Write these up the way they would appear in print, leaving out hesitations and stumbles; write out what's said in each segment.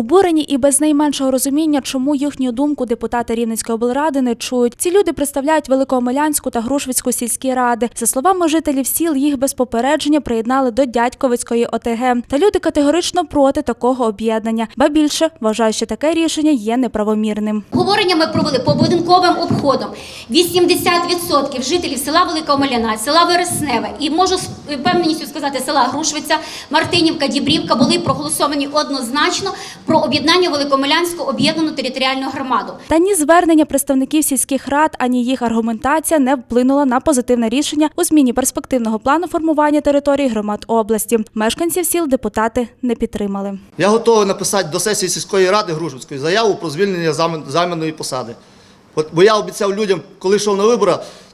Обурені і без найменшого розуміння, чому їхню думку депутати Рівненської облради не чують. Ці люди представляють Великоомелянську та Грушвицьку сільські ради. За словами жителів сіл, їх без попередження приєднали до Дядьковицької ОТГ. Та люди категорично проти такого об'єднання. Ба більше, вважають, що таке рішення є неправомірним. Обговорення ми провели по будинковим обходам. 80% жителів села Велика Омеляна, села Вересневе і можу з певністю сказати села Грушвиця, Мартинівка, Дібрівка були проголосовані однозначно про об'єднання Великоомелянську об'єднану територіальну громаду. Та ні звернення представників сільських рад, ані їх аргументація не вплинула на позитивне рішення у зміні перспективного плану формування території громад області. Мешканців сіл депутати не підтримали. Я готовий написати до сесії сільської ради Грушвицької заяву про звільнення займаної посади. Бо я обіцяв людям, коли йшов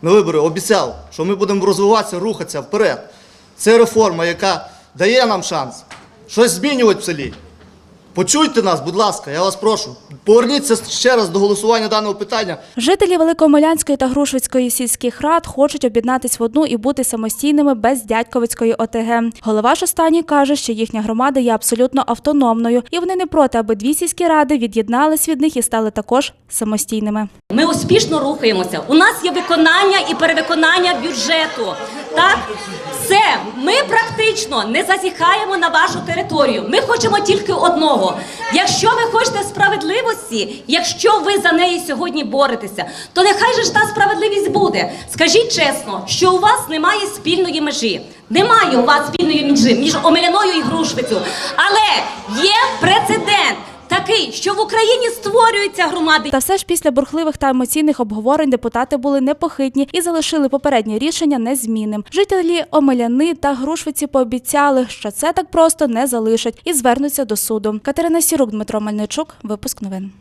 на вибори, обіцяв, що ми будемо розвиватися, рухатися вперед. Це реформа, яка дає нам шанс щось змінювати в селі. Почуйте нас, будь ласка, я вас прошу. Поверніться ще раз до голосування даного питання. Жителі Великоомелянської та Грушвицької сільських рад хочуть об'єднатись в одну і бути самостійними без Дядьковицької ОТГ. Голова ж останній каже, що їхня громада є абсолютно автономною, і вони не проти, аби дві сільські ради від'єднались від них і стали також самостійними. Ми успішно рухаємося. У нас є виконання і перевиконання бюджету. Так? Все, ми практично не зазіхаємо на вашу територію. Ми хочемо тільки одного. Якщо ви хочете справедливості, якщо ви за неї сьогодні боретеся, то нехай же ж та справедливість буде. Скажіть чесно, що у вас немає спільної межі. Немає у вас спільної межі між Омеляною і Грушвицею. Але є прецедент. Такий, що в Україні створюються громади. Та все ж після бурхливих та емоційних обговорень депутати були непохитні і залишили попереднє рішення незмінним. Жителі Омеляни та Грушвиці пообіцяли, що це так просто не залишать і звернуться до суду. Катерина Сірук, Дмитро Мельничук. Випуск новин.